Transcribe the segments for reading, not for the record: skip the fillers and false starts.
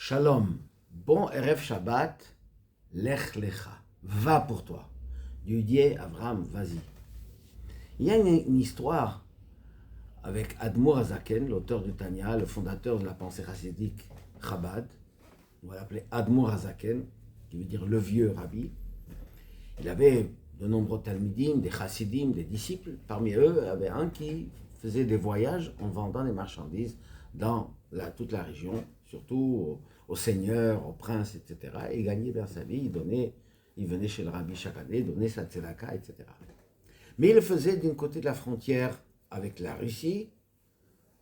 Shalom, bon Erev Shabbat, Lech Lecha, va pour toi. Dieu dit Abraham, vas-y. Il y a une histoire avec Admour Hazaken, l'auteur du Tanya, le fondateur de la pensée chassidique Chabad. On va l'appeler Admour Hazaken, qui veut dire le vieux rabbi. Il avait de nombreux talmidim, des chassidim, des disciples. Parmi eux, il y avait un qui faisait des voyages en vendant des marchandises dans toute la région, surtout aux seigneurs, aux princes, etc. Et il gagnait bien sa vie, il venait chez le rabbi chaque année, donnait sa tzedaka, etc. Mais il le faisait d'un côté de la frontière avec la Russie,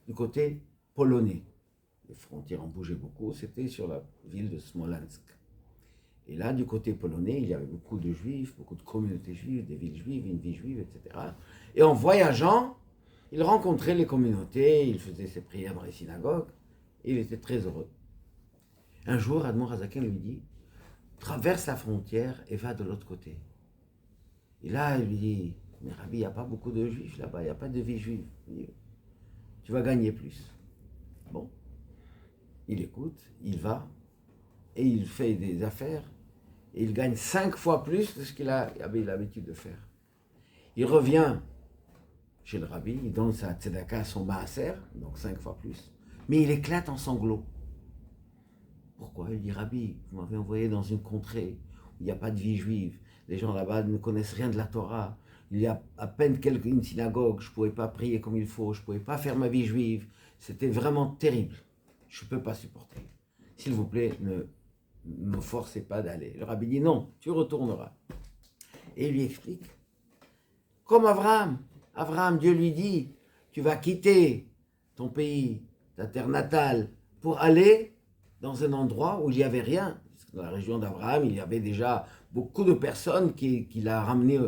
du côté polonais. Les frontières ont bougé beaucoup, c'était sur la ville de Smolensk. Et là, du côté polonais, il y avait beaucoup de juifs, beaucoup de communautés juives, des villes juives, une vie juive, etc. Et en voyageant, il rencontrait les communautés, il faisait ses prières dans les synagogues, et il était très heureux. Un jour, Admour Hazaken lui dit, traverse la frontière et va de l'autre côté. Et là, il lui dit, mais Rabbi, il n'y a pas beaucoup de juifs là-bas, il n'y a pas de vie juive. Il dit, tu vas gagner plus. Bon, il écoute, il va, et il fait des affaires, et il gagne 5 fois plus de ce qu'il avait l'habitude de faire. Il revient chez le rabbi, il donne sa tzedaka, son maaser, donc 5 fois plus, mais il éclate en sanglots. Pourquoi? Il dit, Rabbi, vous m'avez envoyé dans une contrée où il n'y a pas de vie juive, les gens là-bas ne connaissent rien de la Torah, il y a à peine une synagogue, je ne pouvais pas prier comme il faut, je ne pouvais pas faire ma vie juive, c'était vraiment terrible, je ne peux pas supporter. S'il vous plaît, ne me forcez pas d'aller. Le rabbi dit, non, tu retourneras. Et il lui explique, comme Abraham, Dieu lui dit, tu vas quitter ton pays, ta terre natale, pour aller dans un endroit où il n'y avait rien. Dans la région d'Abraham, il y avait déjà beaucoup de personnes qui l'a ramené,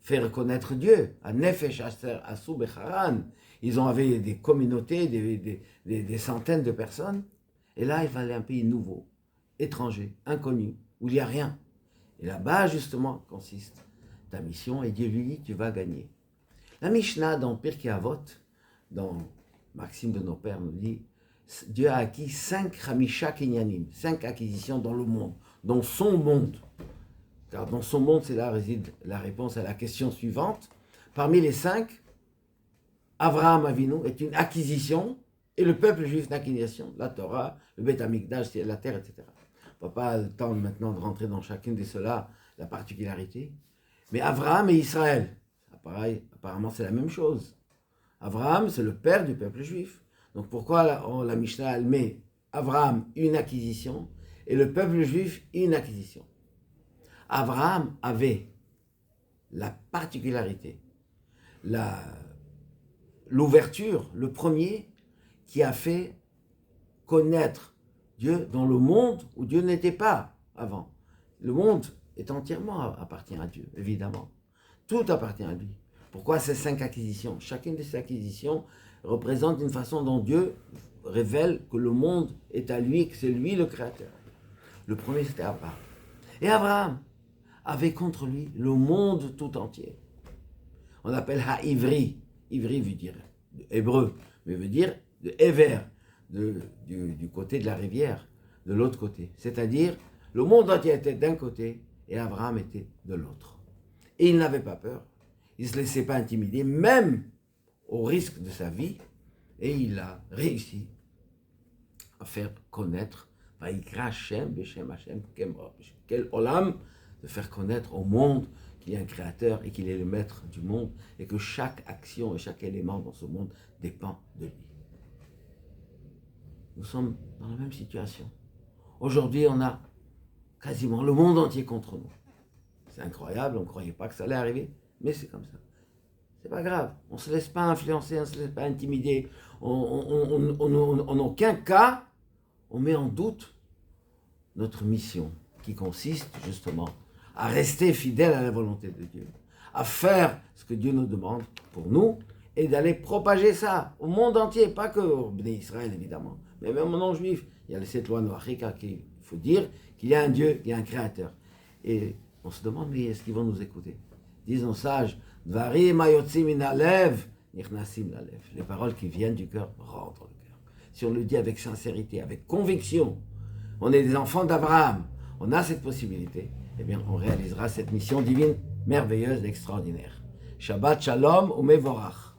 fait reconnaître Dieu. À Nefesh Asou Becharan, ils avaient des communautés, des centaines de personnes. Et là, il fallait un pays nouveau, étranger, inconnu, où il n'y a rien. Et là-bas, justement, consiste ta mission. Et Dieu lui dit, tu vas gagner. La Mishnah dans Pirkei Avot, dans Maxime de nos pères, nous dit, Dieu a acquis 5 Hamisha Kinyanim, 5 acquisitions dans le monde, dans son monde. Car dans son monde, c'est là réside la réponse à la question suivante. Parmi les 5, Avraham Avinu est une acquisition, et le peuple juif une acquisition, la Torah, le Beth Amikdash, c'est la terre, etc. On n'a pas le temps maintenant de rentrer dans chacune de ceux-là, la particularité. Mais Avraham et Israël, pareil, apparemment c'est la même chose. Avraham, c'est le père du peuple juif. Donc pourquoi la Mishnah, elle met Avraham une acquisition et le peuple juif une acquisition? Avraham avait la particularité, l'ouverture, le premier qui a fait connaître Dieu dans le monde où Dieu n'était pas avant. Le monde est entièrement appartient à Dieu, évidemment. Tout appartient à lui. Pourquoi ces 5 acquisitions? Chacune de ces acquisitions représente une façon dont Dieu révèle que le monde est à lui, que c'est lui le créateur. Le premier, c'était Abraham. Et Abraham avait contre lui le monde tout entier. On appelle Ha-Ivri. Ivri veut dire hébreu, mais veut dire de Ever, du côté de la rivière, de l'autre côté. C'est-à-dire, le monde entier était d'un côté et Abraham était de l'autre. Et il n'avait pas peur. Il ne se laissait pas intimider, même au risque de sa vie, et il a réussi à faire connaître, quel olam, de faire connaître au monde qu'il y a un créateur et qu'il est le maître du monde, et que chaque action et chaque élément dans ce monde dépend de lui. Nous sommes dans la même situation. Aujourd'hui, on a quasiment le monde entier contre nous. C'est incroyable, on ne croyait pas que ça allait arriver, mais c'est comme ça. C'est pas grave, on ne se laisse pas influencer, on ne se laisse pas intimider. En aucun cas, on met en doute notre mission, qui consiste justement à rester fidèle à la volonté de Dieu, à faire ce que Dieu nous demande pour nous, et d'aller propager ça au monde entier, pas que au Bnei Israël évidemment, mais même aux non-juifs. Il y a cette loi noachika qu'il faut dire qu'il y a un Dieu, il y a un créateur. Et on se demande, mais est-ce qu'ils vont nous écouter? Disons sages, Dvarim hayotzim min halev, nichnasim lalev. Les paroles qui viennent du cœur rentrent dans le cœur. Si on le dit avec sincérité, avec conviction, on est des enfants d'Abraham, on a cette possibilité, eh bien on réalisera cette mission divine merveilleuse, extraordinaire. Shabbat Shalom ou Mevorach.